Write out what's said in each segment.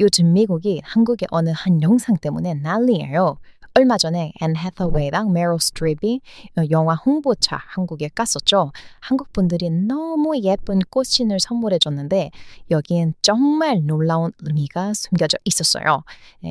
요즘 미국이 한국의 어느 한 영상 때문에 난리예요. 얼마 전에 앤 해서웨이랑 메릴 스트립이 영화 홍보차 한국에 갔었죠. 한국 분들이 너무 예쁜 꽃신을 선물해줬는데 여기엔 정말 놀라운 의미가 숨겨져 있었어요.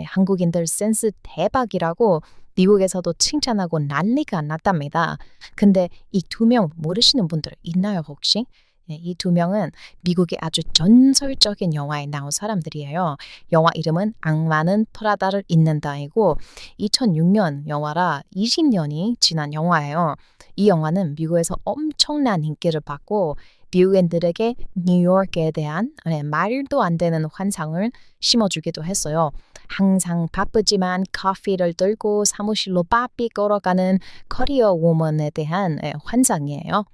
한국인들 센스 대박이라고 미국에서도 칭찬하고 난리가 났답니다. 근데 이 두 명 모르시는 분들 있나요, 혹시? 이 두 명은 미국의 아주 전설적인 영화에 나온 사람들이에요. 영화 이름은 악마는 프라다를 입는다이고 2006년 영화라 20년이 지난 영화예요. 이 영화는 미국에서 엄청난 인기를 받고 미국인들에게 뉴욕에 대한 말도 안 되는 환상을 심어주기도 했어요. 항상 바쁘지만 커피를 들고 사무실로 바삐 걸어가는 커리어 우먼에 대한 환상이에요.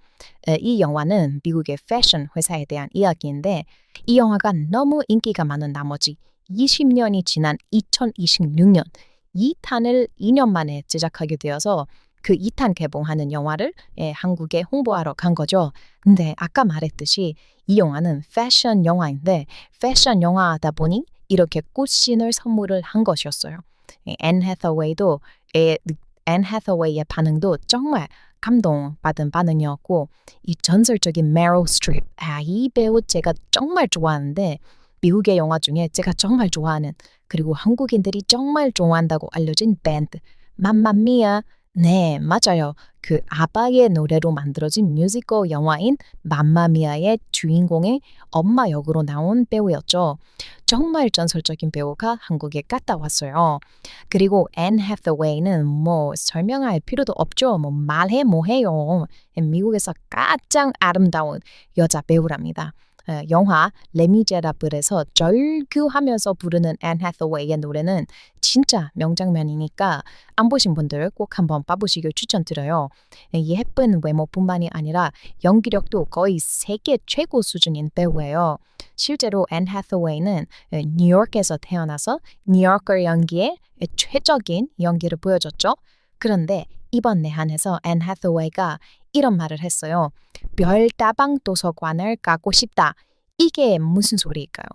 이 영화는 미국의 패션 회사에 대한 이야기인데 이 영화가 너무 인기가 많은 나머지 20년이 지난 2026년 2탄을 2년 만에 제작하게 되어서 그 2탄 개봉하는 영화를 한국에 홍보하러 간 거죠. 근데 아까 말했듯이 이 영화는 패션 영화인데 패션 영화다 보니 이렇게 꽃신을 선물을 한 것이었어요. 앤 해서웨이도 앤 해서웨이의 반응도 정말 감동받은 반응이었고 이 전설적인 메릴 스트립 이 배우 제가 정말 좋아하는데 미국의 영화 중에 제가 정말 좋아하는 그리고 한국인들이 정말 좋아한다고 알려진 밴드 맘마미아 네 맞아요. 그 아바의 노래로 만들어진 뮤지컬 영화인 맘마미아의 주인공의 엄마 역으로 나온 배우였죠. 정말 전설적인 배우가 한국에 갔다 왔어요. 그리고 앤 해서웨이는 뭐 설명할 필요도 없죠. 뭐 말해 뭐해요. 미국에서 가장 아름다운 여자 배우랍니다. 영화 레미제라블에서 절규하면서 부르는 앤 해서웨이의 노래는 진짜 명장면이니까 안 보신 분들 꼭 한번 봐보시길 추천드려요. 예쁜 외모뿐만이 아니라 연기력도 거의 세계 최고 수준인 배우예요. 실제로 앤 해서웨이는 뉴욕에서 태어나서 뉴요커 연기에 최적인 연기를 보여줬죠. 그런데 이번 내한에서 앤 해서웨이가 이런 말을 했어요. 별다방 도서관을 가고 싶다. 이게 무슨 소리일까요?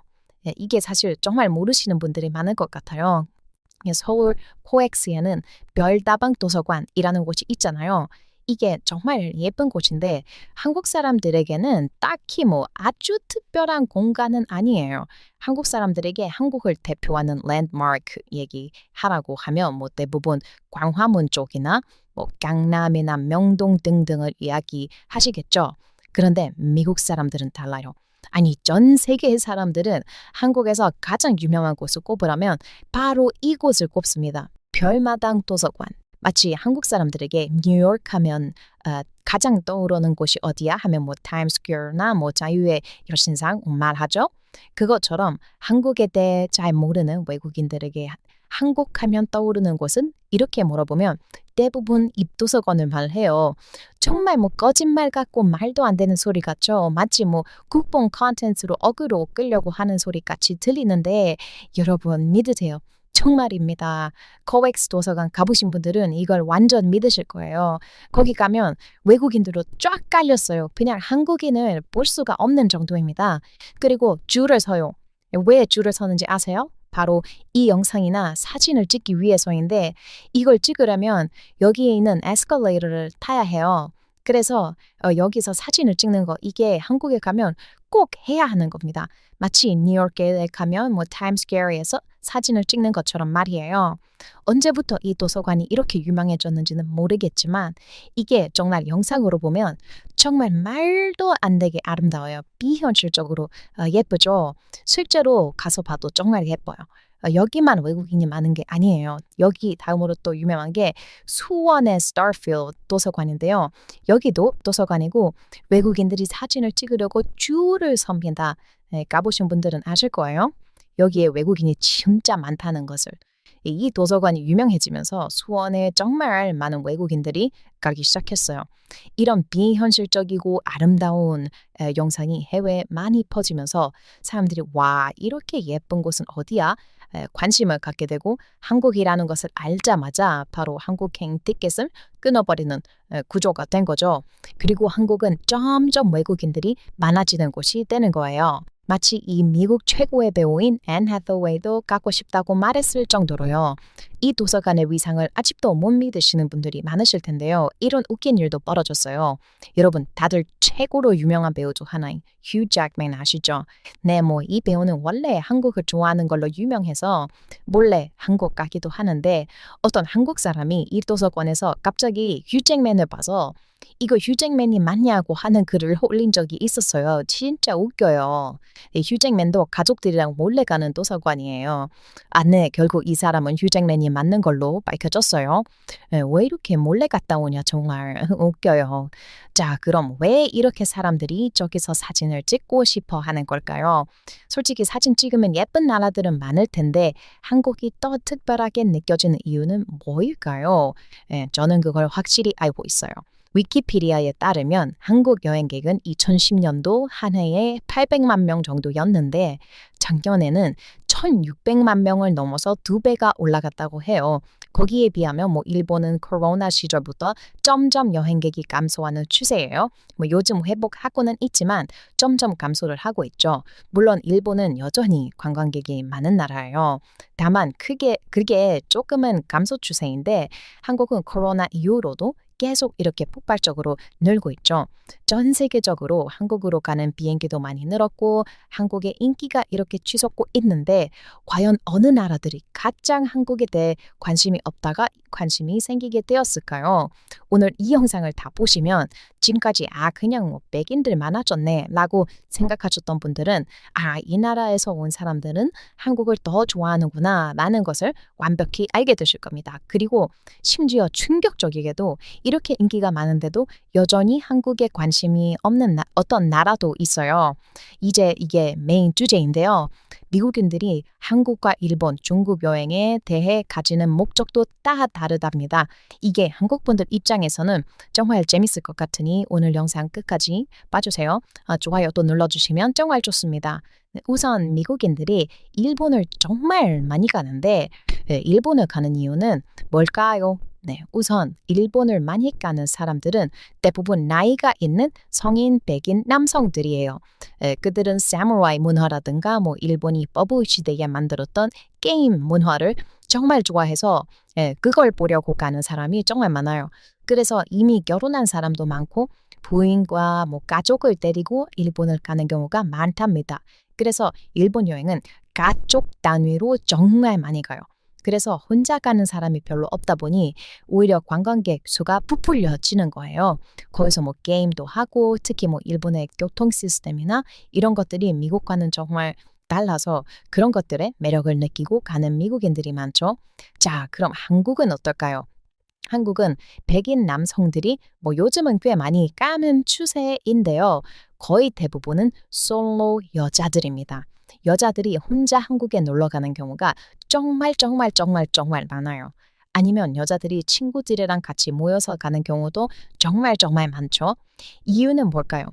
이게 사실 정말 모르시는 분들이 많을 것 같아요. 서울 코엑스에는 별다방 도서관이라는 곳이 있잖아요. 이게 정말 예쁜 곳인데 한국 사람들에게는 딱히 뭐 아주 특별한 공간은 아니에요. 한국 사람들에게 한국을 대표하는 랜드마크 얘기하라고 하면 뭐 대부분 광화문 쪽이나 뭐 강남이나 명동 등등을 이야기하시겠죠. 그런데 미국 사람들은 달라요. 아니 전 세계의 사람들은 한국에서 가장 유명한 곳을 꼽으라면 바로 이곳을 꼽습니다. 별마당 도서관. 마치 한국 사람들에게 뉴욕 하면 가장 떠오르는 곳이 어디야 하면 뭐 타임스퀘어나 뭐 자유의 여신상 말하죠. 그것처럼 한국에 대해 잘 모르는 외국인들에게 한국 하면 떠오르는 곳은 이렇게 물어보면 대부분 입도서관을 말해요. 정말 뭐 거짓말 같고 말도 안 되는 소리 같죠. 마치 뭐 국뽕 콘텐츠로 어그로 끌려고 하는 소리 같이 들리는데 여러분 믿으세요. 정말입니다. 코엑스 도서관 가보신 분들은 이걸 완전 믿으실 거예요. 거기 가면 외국인들로 쫙 깔렸어요. 그냥 한국인을 볼 수가 없는 정도입니다. 그리고 줄을 서요. 왜 줄을 서는지 아세요? 바로 이 영상이나 사진을 찍기 위해서인데 이걸 찍으려면 여기에 있는 에스컬레이터를 타야 해요. 그래서 여기서 사진을 찍는 거 이게 한국에 가면 꼭 해야 하는 겁니다. 마치 뉴욕에 가면 뭐 타임스퀘어에서 사진을 찍는 것처럼 말이에요. 언제부터 이 도서관이 이렇게 유명해졌는지는 모르겠지만 이게 정말 영상으로 보면 정말 말도 안 되게 아름다워요. 비현실적으로 예쁘죠. 실제로 가서 봐도 정말 예뻐요. 여기만 외국인이 많은 게 아니에요. 여기 다음으로 또 유명한 게 수원의 스타필드 도서관인데요. 여기도 도서관이고 외국인들이 사진을 찍으려고 줄을 섭니다. 가보신 분들은 아실 거예요. 여기에 외국인이 진짜 많다는 것을. 이 도서관이 유명해지면서 수원에 정말 많은 외국인들이 가기 시작했어요. 이런 비현실적이고 아름다운 영상이 해외에 많이 퍼지면서 사람들이 와 이렇게 예쁜 곳은 어디야? 관심을 갖게 되고 한국이라는 것을 알자마자 바로 한국행 티켓을 끊어버리는 구조가 된 거죠. 그리고 한국은 점점 외국인들이 많아지는 곳이 되는 거예요. 마치 이 미국 최고의 배우인 앤 해서웨이도 갖고 싶다고 말했을 정도로요. 이 도서관의 위상을 아직도 못 믿으시는 분들이 많으실 텐데요. 이런 웃긴 일도 벌어졌어요. 여러분, 다들 최고로 유명한 배우 중 하나인 휴 잭맨 아시죠? 네, 뭐 이 배우는 원래 한국을 좋아하는 걸로 유명해서 몰래 한국 가기도 하는데 어떤 한국 사람이 이 도서관에서 갑자기 휴 잭맨을 봐서 이거 휴 잭맨이 맞냐고 하는 글을 올린 적이 있었어요. 진짜 웃겨요. 이 휴잭맨도 가족들이랑 몰래 가는 도서관이에요. 아, 네, 결국 이 사람은 휴잭맨이 맞는 걸로 밝혀졌어요. 왜 이렇게 몰래 갔다 오냐 정말 웃겨요. 자, 그럼 왜 이렇게 사람들이 저기서 사진을 찍고 싶어 하는 걸까요? 솔직히 사진 찍으면 예쁜 나라들은 많을 텐데 한국이 더 특별하게 느껴지는 이유는 뭐일까요? 저는 그걸 확실히 알고 있어요. 위키피디아에 따르면 한국 여행객은 2010년도 한 해에 800만 명 정도였는데 작년에는 1600만 명을 넘어서 2배가 올라갔다고 해요. 거기에 비하면 뭐 일본은 코로나 시절부터 점점 여행객이 감소하는 추세예요. 뭐 요즘 회복하고는 있지만 점점 감소를 하고 있죠. 물론 일본은 여전히 관광객이 많은 나라예요. 다만 그게 조금은 감소 추세인데 한국은 코로나 이후로도 계속 이렇게 폭발적으로 늘고 있죠. 전 세계적으로 한국으로 가는 비행기도 많이 늘었고 한국의 인기가 이렇게 치솟고 있는데 과연 어느 나라들이 가장 한국에 대해 관심이 없다가 관심이 생기게 되었을까요? 오늘 이 영상을 다 보시면 지금까지 그냥 뭐 백인들 많아졌네 라고 생각하셨던 분들은 이 나라에서 온 사람들은 한국을 더 좋아하는구나 라는 것을 완벽히 알게 되실 겁니다. 그리고 심지어 충격적이게도 이렇게 인기가 많은데도 여전히 한국에 관심이 없는 어떤 나라도 있어요. 이제 이게 메인 주제인데요. 미국인들이 한국과 일본, 중국 여행에 대해 가지는 목적도 다 다르답니다. 이게 한국분들 입장에서는 정말 재밌을 것 같으니 오늘 영상 끝까지 봐주세요. 좋아요 또 눌러주시면 정말 좋습니다. 우선 미국인들이 일본을 정말 많이 가는데 일본을 가는 이유는 뭘까요? 네, 우선 일본을 많이 가는 사람들은 대부분 나이가 있는 성인 백인 남성들이에요. 그들은 사무라이 문화라든가 뭐 일본이 버블 시대에 만들었던 게임 문화를 정말 좋아해서 그걸 보려고 가는 사람이 정말 많아요. 그래서 이미 결혼한 사람도 많고 부인과 뭐 가족을 데리고 일본을 가는 경우가 많답니다. 그래서 일본 여행은 가족 단위로 정말 많이 가요. 그래서 혼자 가는 사람이 별로 없다 보니 오히려 관광객 수가 부풀려지는 거예요. 거기서 뭐 게임도 하고 특히 뭐 일본의 교통 시스템이나 이런 것들이 미국과는 정말 달라서 그런 것들의 매력을 느끼고 가는 미국인들이 많죠. 자, 그럼 한국은 어떨까요? 한국은 백인 남성들이 뭐 요즘은 꽤 많이 까는 추세인데요. 거의 대부분은 솔로 여자들입니다. 여자들이 혼자 한국에 놀러 가는 경우가 정말 정말 정말 정말 많아요. 아니면 여자들이 친구들이랑 같이 모여서 가는 경우도 정말 정말 많죠. 이유는 뭘까요?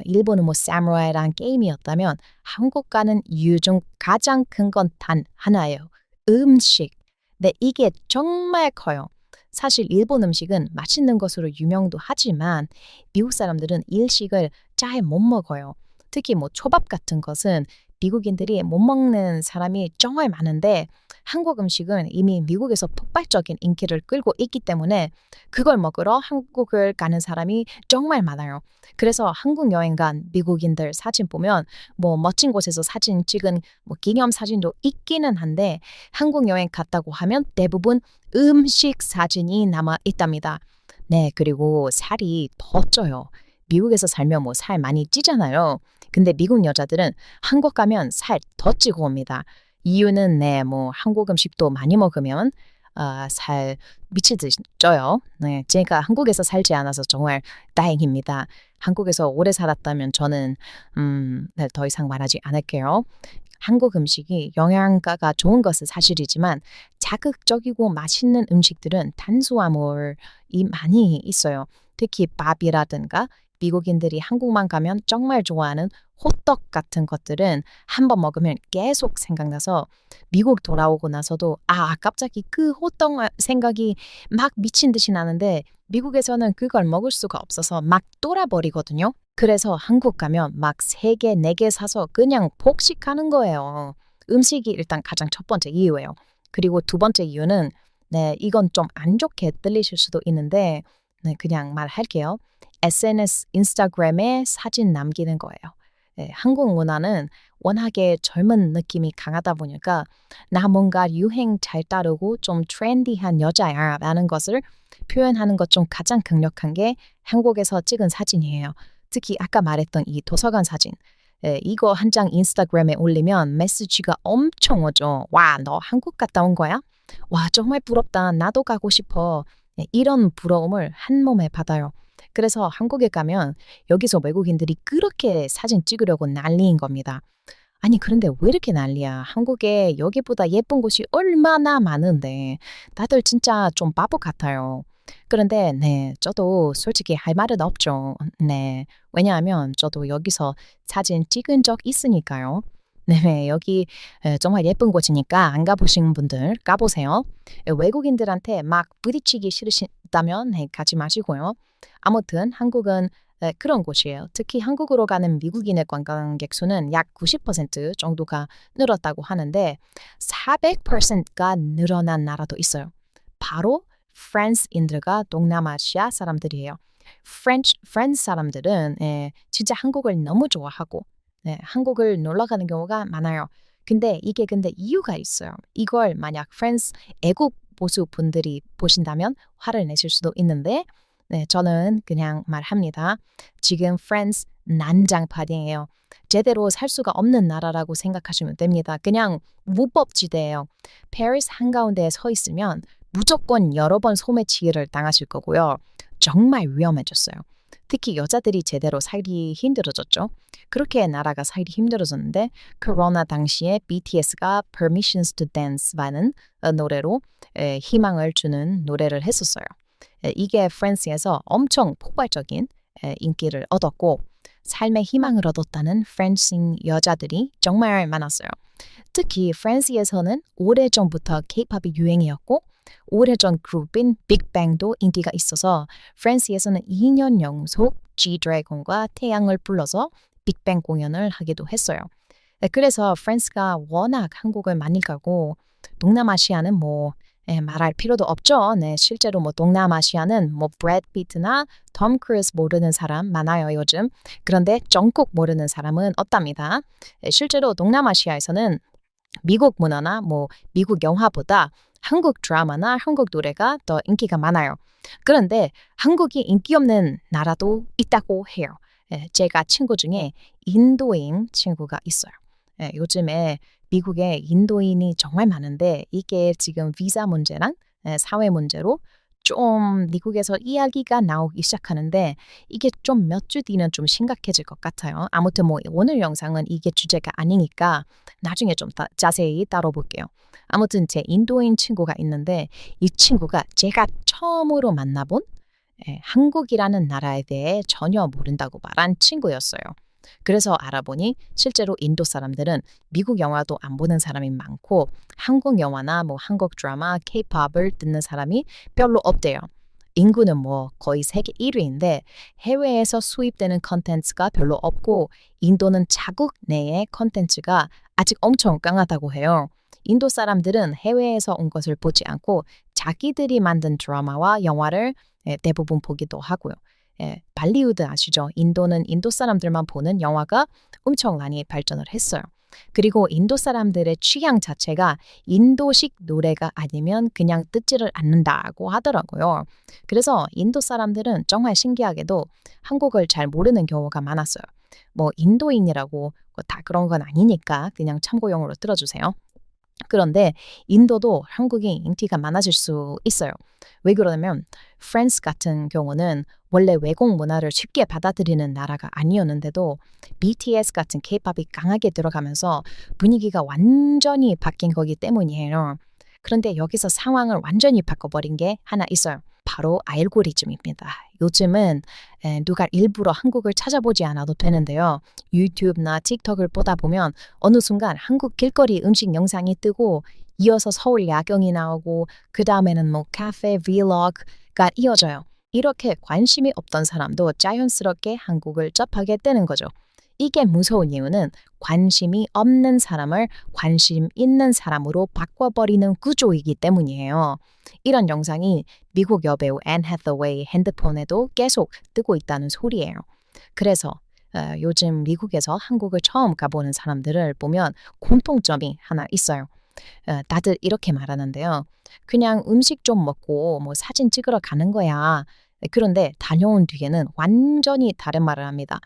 일본은 뭐 사무라이랑 게임이었다면 한국 가는 이유 중 가장 큰 건 단 하나예요. 음식. 네, 이게 정말 커요. 사실 일본 음식은 맛있는 것으로 유명도 하지만 미국 사람들은 일식을 잘 못 먹어요. 특히 뭐 초밥 같은 것은 미국인들이 못 먹는 사람이 정말 많은데 한국 음식은 이미 미국에서 폭발적인 인기를 끌고 있기 때문에 그걸 먹으러 한국을 가는 사람이 정말 많아요. 그래서 한국 여행 간 미국인들 사진 보면 뭐 멋진 곳에서 사진 찍은 뭐 기념 사진도 있기는 한데 한국 여행 갔다고 하면 대부분 음식 사진이 남아 있답니다. 네, 그리고 살이 더 쪄요. 미국에서 살면 뭐 살 많이 찌잖아요. 근데 미국 여자들은 한국 가면 살 더 찌고 옵니다. 이유는 뭐 한국 음식도 많이 먹으면 살 미치듯이 쪄요. 네, 제가 한국에서 살지 않아서 정말 다행입니다. 한국에서 오래 살았다면 저는 네, 더 이상 말하지 않을게요. 한국 음식이 영양가가 좋은 것은 사실이지만 자극적이고 맛있는 음식들은 탄수화물이 많이 있어요. 특히 밥이라든가 미국인들이 한국만 가면 정말 좋아하는 호떡 같은 것들은 한번 먹으면 계속 생각나서 미국 돌아오고 나서도 갑자기 그 호떡 생각이 막 미친 듯이 나는데 미국에서는 그걸 먹을 수가 없어서 막 돌아버리거든요. 그래서 한국 가면 막 3개, 4개 사서 그냥 폭식하는 거예요. 음식이 일단 가장 첫 번째 이유예요. 그리고 두 번째 이유는 네, 이건 좀 안 좋게 들리실 수도 있는데 네, 그냥 말할게요. SNS, 인스타그램에 사진 남기는 거예요. 네, 한국 문화는 워낙에 젊은 느낌이 강하다 보니까 나 뭔가 유행 잘 따르고 좀 트렌디한 여자야 라는 것을 표현하는 것 중 가장 강력한 게 한국에서 찍은 사진이에요. 특히 아까 말했던 이 도서관 사진. 이거 한 장 인스타그램에 올리면 메시지가 엄청 오죠. 와, 너 한국 갔다 온 거야? 와, 정말 부럽다. 나도 가고 싶어. 이런 부러움을 한 몸에 받아요. 그래서 한국에 가면 여기서 외국인들이 그렇게 사진 찍으려고 난리인 겁니다. 아니, 그런데 왜 이렇게 난리야? 한국에 여기보다 예쁜 곳이 얼마나 많은데 다들 진짜 좀 바보 같아요. 그런데 네, 저도 솔직히 할 말은 없죠. 네, 왜냐하면 저도 여기서 사진 찍은 적 있으니까요. 네, 여기 정말 예쁜 곳이니까 안 가보신 분들 가보세요. 외국인들한테 막 부딪히기 싫으시다면 네, 가지 마시고요. 아무튼 한국은 그런 곳이에요. 특히 한국으로 가는 미국인의 관광객 수는 약 90% 정도가 늘었다고 하는데 400%가 늘어난 나라도 있어요. 바로 프랑스인들과 동남아시아 사람들이에요. 프랑스 사람들은 진짜 한국을 너무 좋아하고 한국을 놀러 가는 경우가 많아요. 근데 이유가 있어요. 이걸 만약 프랑스 애국 보수 분들이 보신다면 화를 내실 수도 있는데 네, 저는 그냥 말합니다. 지금 프랑스 난장판이에요. 제대로 살 수가 없는 나라라고 생각하시면 됩니다. 그냥 무법지대예요. 파리스 한가운데에 서 있으면 무조건 여러 번 소매치기를 당하실 거고요. 정말 위험해졌어요. 특히 여자들이 제대로 살기 힘들어졌죠. 그렇게 나라가 살기 힘들어졌는데 코로나 당시에 BTS가 Permissions to Dance라는 노래로 희망을 주는 노래를 했었어요. 이게 프랑스에서 엄청 폭발적인 인기를 얻었고 삶의 희망을 얻었다는 프랑스인 여자들이 정말 많았어요. 특히 프랑스에서는 오래전부터 K-팝이 유행이었고 오래전 그룹인 빅뱅도 인기가 있어서 프랑스에서는 2년 연속 G-드래곤과 태양을 불러서 빅뱅 공연을 하기도 했어요. 그래서 프랑스가 워낙 한국을 많이 가고 동남아시아는 말할 필요도 없죠. 네, 실제로 동남아시아는 브래드 피트나 톰 크루즈 모르는 사람 많아요, 요즘. 그런데 정국 모르는 사람은 없답니다. 실제로 동남아시아에서는 미국 문화나 미국 영화보다 한국 드라마나 한국 노래가 더 인기가 많아요. 그런데 한국이 인기 없는 나라도 있다고 해요. 제가 친구 중에 인도인 친구가 있어요. 요즘에 미국에 인도인이 정말 많은데 이게 지금 비자 문제랑 사회 문제로 좀 미국에서 이야기가 나오기 시작하는데 이게 좀 몇 주 뒤는 좀 심각해질 것 같아요. 아무튼 오늘 영상은 이게 주제가 아니니까 나중에 좀 자세히 다뤄볼게요. 아무튼 제 인도인 친구가 있는데 이 친구가 제가 처음으로 만나본 한국이라는 나라에 대해 전혀 모른다고 말한 친구였어요. 그래서 알아보니 실제로 인도 사람들은 미국 영화도 안 보는 사람이 많고 한국 영화나 한국 드라마, K-팝을 듣는 사람이 별로 없대요. 인구는 거의 세계 1위인데 해외에서 수입되는 컨텐츠가 별로 없고 인도는 자국 내의 컨텐츠가 아직 엄청 강하다고 해요. 인도 사람들은 해외에서 온 것을 보지 않고 자기들이 만든 드라마와 영화를 대부분 보기도 하고요. 발리우드 아시죠? 인도는 인도 사람들만 보는 영화가 엄청 많이 발전을 했어요. 그리고 인도 사람들의 취향 자체가 인도식 노래가 아니면 그냥 듣지를 않는다고 하더라고요. 그래서 인도 사람들은 정말 신기하게도 한국을 잘 모르는 경우가 많았어요. 인도인이라고 다 그런 건 아니니까 그냥 참고용으로 들어주세요. 그런데 인도도 한국이 인기가 많아질 수 있어요. 왜 그러냐면 프랑스 같은 경우는 원래 외국 문화를 쉽게 받아들이는 나라가 아니었는데도 BTS 같은 K-팝이 강하게 들어가면서 분위기가 완전히 바뀐 거기 때문이에요. 그런데 여기서 상황을 완전히 바꿔버린 게 하나 있어요. 바로 알고리즘입니다. 요즘은 누가 일부러 한국을 찾아보지 않아도 되는데요. 유튜브나 틱톡을 보다 보면 어느 순간 한국 길거리 음식 영상이 뜨고 이어서 서울 야경이 나오고 그 다음에는 카페 브이로그가 이어져요. 이렇게 관심이 없던 사람도 자연스럽게 한국을 접하게 되는 거죠. 이게 무서운 이유는 관심이 없는 사람을 관심 있는 사람으로 바꿔버리는 구조이기 때문이에요. 이런 영상이 미국 여배우 앤 해서웨이 핸드폰에도 계속 뜨고 있다는 소리예요. 그래서 요즘 미국에서 한국을 처음 가보는 사람들을 보면 공통점이 하나 있어요. 다들 이렇게 말하는데요. 그냥 음식 좀 먹고 뭐 사진 찍으러 가는 거야. 그런데 다녀온 뒤에는 완전히 다른 말을 합니다.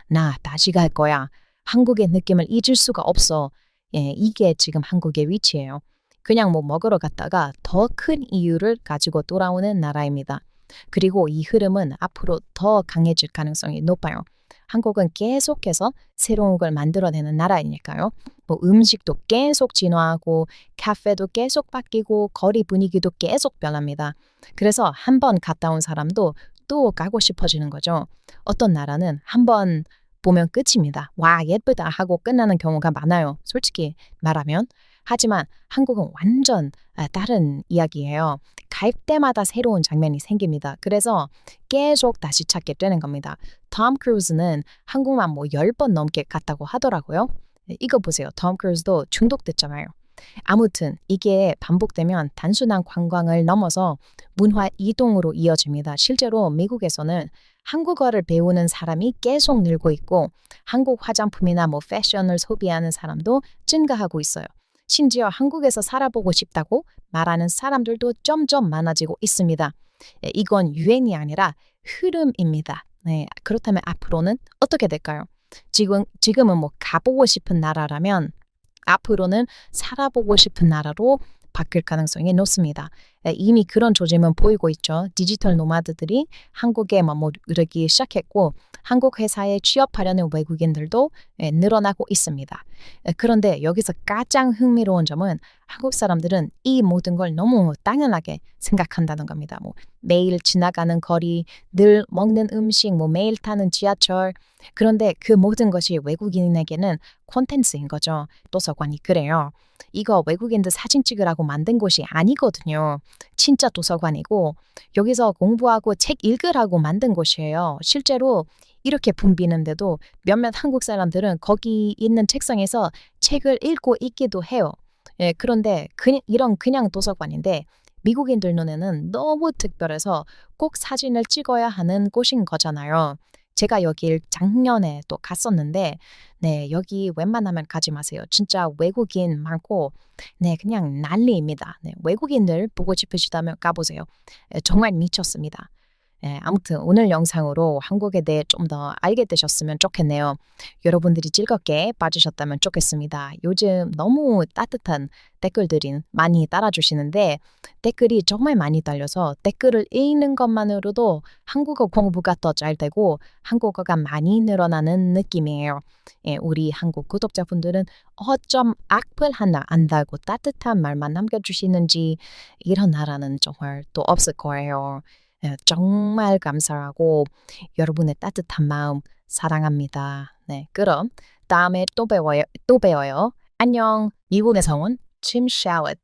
나 다시 갈 거야. 한국의 느낌을 잊을 수가 없어. 예, 이게 지금 한국의 위치예요. 그냥 뭐 먹으러 갔다가 더 큰 이유를 가지고 돌아오는 나라입니다. 그리고 이 흐름은 앞으로 더 강해질 가능성이 높아요. 한국은 계속해서 새로운 걸 만들어내는 나라이니까요. 뭐 음식도 계속 진화하고 카페도 계속 바뀌고 거리 분위기도 계속 변합니다. 그래서 한 번 갔다 온 사람도 또 가고 싶어지는 거죠. 어떤 나라는 한 번 보면 끝입니다. 와, 예쁘다 하고 끝나는 경우가 많아요. 솔직히 말하면. 하지만 한국은 완전 다른 이야기예요. 갈 때마다 새로운 장면이 생깁니다. 그래서 계속 다시 찾게 되는 겁니다. 톰 크루즈는 한국만 뭐 10번 넘게 갔다고 하더라고요. 이거 보세요. 톰 크루즈도 중독됐잖아요. 아무튼 이게 반복되면 단순한 관광을 넘어서 문화 이동으로 이어집니다. 실제로 미국에서는 한국어를 배우는 사람이 계속 늘고 있고 한국 화장품이나 뭐 패션을 소비하는 사람도 증가하고 있어요. 심지어 한국에서 살아보고 싶다고 말하는 사람들도 점점 많아지고 있습니다. 이건 유행이 아니라 흐름입니다. 네, 그렇다면 앞으로는 어떻게 될까요? 지금은 뭐 가보고 싶은 나라라면 앞으로는 살아보고 싶은 나라로 바뀔 가능성이 높습니다. 이미 그런 조짐은 보이고 있죠. 디지털 노마드들이 한국에 머무르기 시작했고 한국 회사에 취업하려는 외국인들도 늘어나고 있습니다. 그런데 여기서 가장 흥미로운 점은 한국 사람들은 이 모든 걸 너무 당연하게 생각한다는 겁니다. 뭐 매일 지나가는 거리, 늘 먹는 음식, 뭐 매일 타는 지하철. 그런데 그 모든 것이 외국인에게는 콘텐츠인 거죠. 도서관이 그래요. 이거 외국인들 사진 찍으라고 만든 곳이 아니거든요. 진짜 도서관이고 여기서 공부하고 책 읽으라고 만든 곳이에요. 실제로 이렇게 붐비는데도 몇몇 한국 사람들은 거기 있는 책상에서 책을 읽고 있기도 해요. 예, 그런데 이런 그냥 도서관인데 미국인들 눈에는 너무 특별해서 꼭 사진을 찍어야 하는 곳인 거잖아요. 제가 여길 작년에 또 갔었는데 네, 여기 웬만하면 가지 마세요. 진짜 외국인 많고 네, 그냥 난리입니다. 네, 외국인들 보고 싶으시다면 가보세요. 정말 미쳤습니다. 아무튼 오늘 영상으로 한국에 대해 좀 더 알게 되셨으면 좋겠네요. 여러분들이 즐겁게 봐주셨다면 좋겠습니다. 요즘 너무 따뜻한 댓글들이 많이 달아주시는데 댓글이 정말 많이 달려서 댓글을 읽는 것만으로도 한국어 공부가 더 잘 되고 한국어가 많이 늘어나는 느낌이에요. 우리 한국 구독자분들은 어쩜 악플 하나 안 달고 따뜻한 말만 남겨주시는지 이런 나라는 정말 또 없을 거예요. 정말 감사하고 여러분의 따뜻한 마음 사랑합니다. 네, 그럼 다음에 또 배워요. 안녕. 미국에서 온 짐 샤워트.